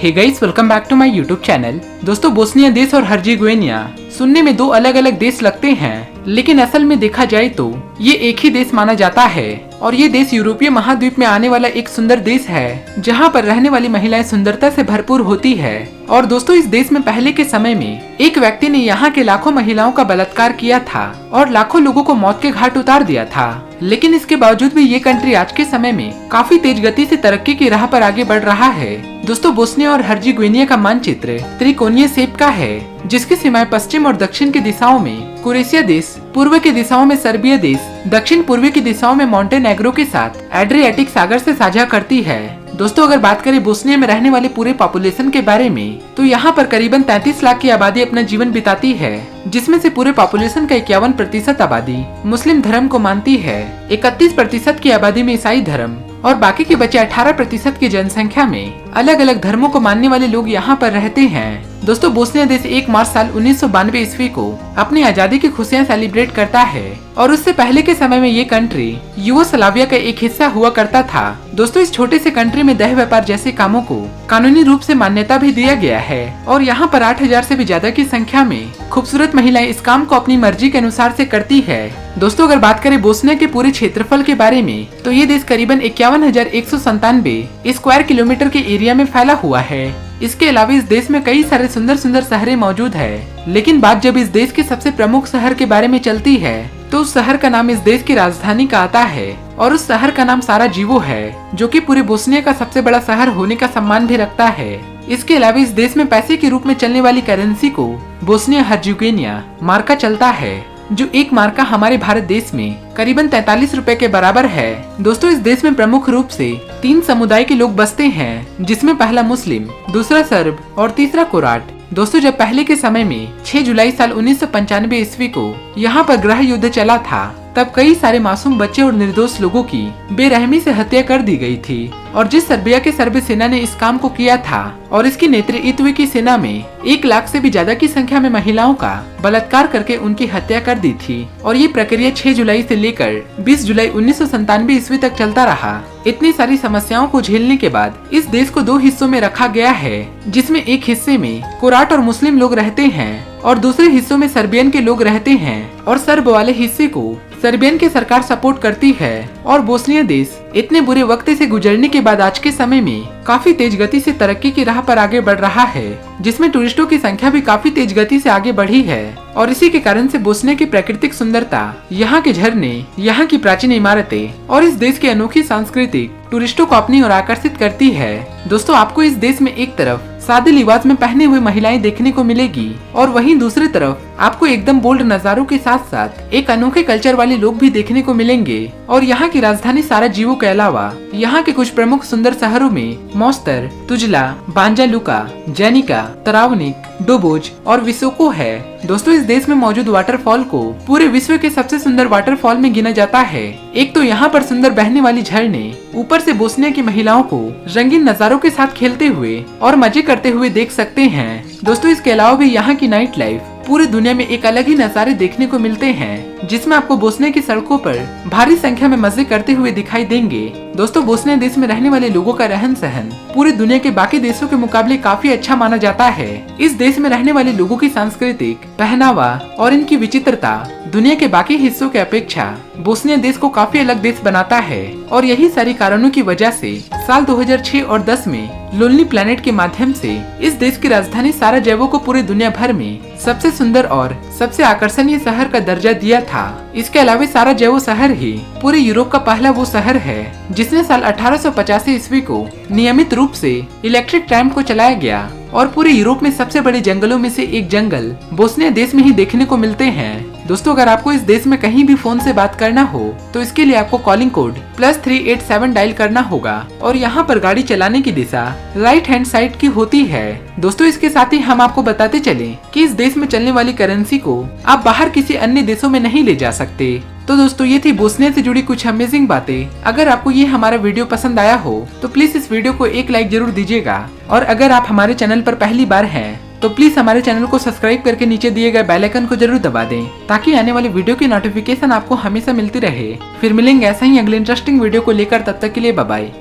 Hey guys, welcome back to my YouTube channel. दोस्तों, Bosnia देश और हर्जेगोविना सुनने में दो अलग अलग देश लगते हैं, लेकिन असल में देखा जाए तो ये एक ही देश माना जाता है। और ये देश यूरोपीय महाद्वीप में आने वाला एक सुंदर देश है, जहाँ पर रहने वाली महिलाएं सुंदरता से भरपूर होती है। और दोस्तों, इस देश में पहले के समय में एक व्यक्ति ने यहाँ के लाखों महिलाओं का बलात्कार किया था और लाखों लोगों को मौत के घाट उतार दिया था। लेकिन इसके बावजूद भी ये कंट्री आज के समय में काफी तेज गति से तरक्की की राह पर आगे बढ़ रहा है। दोस्तों, बोस्निया और हर्जेगोविना का मानचित्र त्रिकोणीय शेप का है, जिसकी सीमाएं पश्चिम और दक्षिण की दिशाओं में क्रोएशिया देश, पूर्व की दिशाओं में सर्बिया देश, दक्षिण पूर्वी की दिशाओं में मॉन्टेनेग्रो के साथ एड्रियाटिक सागर से साझा करती है। दोस्तों, अगर बात करें बोस्निया में रहने वाले पूरे पॉपुलेशन के बारे में, तो यहाँ पर करीबन 33 लाख की आबादी अपना जीवन बिताती है, जिसमें से पूरे पॉपुलेशन का 51% आबादी मुस्लिम धर्म को मानती है, 31% की आबादी में ईसाई धर्म और बाकी के बचे 18% की जनसंख्या में अलग अलग धर्मों को मानने वाले लोग यहाँ पर रहते हैं। दोस्तों, बोस्निया देश 1 मार्च साल 1992 ईस्वी को अपनी आजादी की खुशियाँ सेलिब्रेट करता है और उससे पहले के समय में ये कंट्री यूगोस्लाविया का एक हिस्सा हुआ करता था। दोस्तों, इस छोटे से कंट्री में देह व्यापार जैसे कामों को कानूनी रूप से मान्यता भी दिया गया है और यहाँ पर 8000 से भी ज्यादा की संख्या में खूबसूरत महिलाएं इस काम को अपनी मर्जी के अनुसार से करती है। दोस्तों, अगर बात करें बोस्निया के पूरे क्षेत्रफल के बारे में, तो ये देश करीबन 51,197 स्क्वायर किलोमीटर के एरिया में फैला हुआ है। इसके अलावा इस देश में कई सारे सुंदर सुंदर शहरें मौजूद है। लेकिन बात जब इस देश के सबसे प्रमुख शहर के बारे में चलती है, तो उस शहर का नाम इस देश की राजधानी का आता है और उस शहर का नाम साराजेवो है, जो कि पूरे बोस्निया का सबसे बड़ा शहर होने का सम्मान भी रखता है। इसके अलावा इस देश में पैसे के रूप में चलने वाली करेंसी को बोस्निया हर्जेगोविना मार्का चलता है, जो एक मार्का हमारे भारत देश में करीबन 43 रुपए के बराबर है। दोस्तों, इस देश में प्रमुख रूप से 3 समुदाय के लोग बसते हैं, जिसमें पहला मुस्लिम, दूसरा सर्ब और तीसरा कोराट। दोस्तों, जब पहले के समय में 6 जुलाई साल 1995 ईस्वी को यहाँ पर गृह युद्ध चला था, तब कई सारे मासूम बच्चे और निर्दोष लोगों की बेरहमी से हत्या कर दी गई थी। और जिस सर्बिया के सर्ब सेना ने इस काम को किया था और इसकी नेतृत्व की सेना में 1 लाख से भी ज्यादा की संख्या में महिलाओं का बलात्कार करके उनकी हत्या कर दी थी। और ये प्रक्रिया 6 जुलाई से लेकर 20 जुलाई 1997 ईस्वी तक चलता रहा। इतनी सारी समस्याओं को झेलने के बाद इस देश को 2 हिस्सों में रखा गया है, जिसमें एक हिस्से में कोराट और मुस्लिम लोग रहते हैं और दूसरे हिस्सों में सर्बियन के लोग रहते हैं। और सर्ब वाले हिस्से को सर्बियन की सरकार सपोर्ट करती है। और बोस्निया देश इतने बुरे वक्त से गुजरने के बाद आज के समय में काफी तेज गति से तरक्की की राह पर आगे बढ़ रहा है, जिसमें टूरिस्टों की संख्या भी काफी तेज गति से आगे बढ़ी है। और इसी के कारण से बोस्निया की प्राकृतिक सुंदरता, यहाँ के झरने, यहाँ की प्राचीन इमारतें और इस देश की अनोखी सांस्कृतिक टूरिस्टों को अपनी ओर आकर्षित करती है। दोस्तों, आपको इस देश में एक तरफ सादे लिबास में पहने हुए महिलाएं देखने को मिलेगी और वहीं दूसरी तरफ आपको एकदम बोल्ड नजारों के साथ साथ एक अनोखे कल्चर वाले लोग भी देखने को मिलेंगे। और यहाँ की राजधानी साराजेवो के अलावा यहाँ के कुछ प्रमुख सुंदर शहरों में मोस्तर, तुजला, बांजा लुका, जेनिका, तरावनिक, डोबोज और विसोको है। दोस्तों, इस देश में मौजूद वाटरफॉल को पूरे विश्व के सबसे सुंदर वाटरफॉल में गिना जाता है। एक तो यहाँ पर सुंदर बहने वाली झरने, ऊपर से बोस्निया की महिलाओं को रंगीन नजारों के साथ खेलते हुए और मजे करते हुए देख सकते हैं। दोस्तों, इसके अलावा भी यहाँ की नाइट लाइफ पूरी दुनिया में एक अलग ही नजारे देखने को मिलते हैं, जिसमें आपको बोस्निया की सड़कों पर भारी संख्या में मजे करते हुए दिखाई देंगे। दोस्तों, बोस्निया देश में रहने वाले लोगों का रहन सहन पूरी दुनिया के बाकी देशों के मुकाबले काफी अच्छा माना जाता है। इस देश में रहने वाले लोगों की सांस्कृतिक पहनावा और इनकी विचित्रता दुनिया के बाकी हिस्सों के अपेक्षा बोस्निया देश को काफी अलग देश बनाता है। और यही सारी कारणों की वजह से साल 2006 और 10 में लोनली प्लैनेट के माध्यम से इस देश की राजधानी साराजेवो को पूरी दुनिया भर में सबसे सुंदर और सबसे आकर्षणीय शहर का दर्जा दिया था। इसके अलावा साराजेवो शहर ही पूरे यूरोप का पहला वो शहर है जिसने साल 1885 ईस्वी को नियमित रूप से इलेक्ट्रिक ट्रैम को चलाया गया। और पूरे यूरोप में सबसे बड़े जंगलों में से एक जंगल बोस्निया देश में ही देखने को मिलते हैं। दोस्तों, अगर आपको इस देश में कहीं भी फोन से बात करना हो, तो इसके लिए आपको कॉलिंग कोड +387 डायल करना होगा और यहाँ पर गाड़ी चलाने की दिशा राइट हैंड साइड की होती है। दोस्तों, इसके साथ ही हम आपको बताते चले कि इस देश में चलने वाली करेंसी को आप बाहर किसी अन्य देशों में नहीं ले जा सकते। तो दोस्तों, ये थी बोस्निया से जुड़ी कुछ अमेजिंग बातें। अगर आपको ये हमारा वीडियो पसंद आया हो, तो प्लीज इस वीडियो को एक लाइक जरूर दीजिएगा। और अगर आप हमारे चैनल पर पहली बार हैं, तो प्लीज हमारे चैनल को सब्सक्राइब करके नीचे दिए गए बेल आइकन को जरूर दबा दें, ताकि आने वाली वीडियो की नोटिफिकेशन आपको हमेशा मिलती रहे। फिर मिलेंगे ऐसा ही अगले इंटरेस्टिंग वीडियो को लेकर, तब तक के लिए बाय बाय।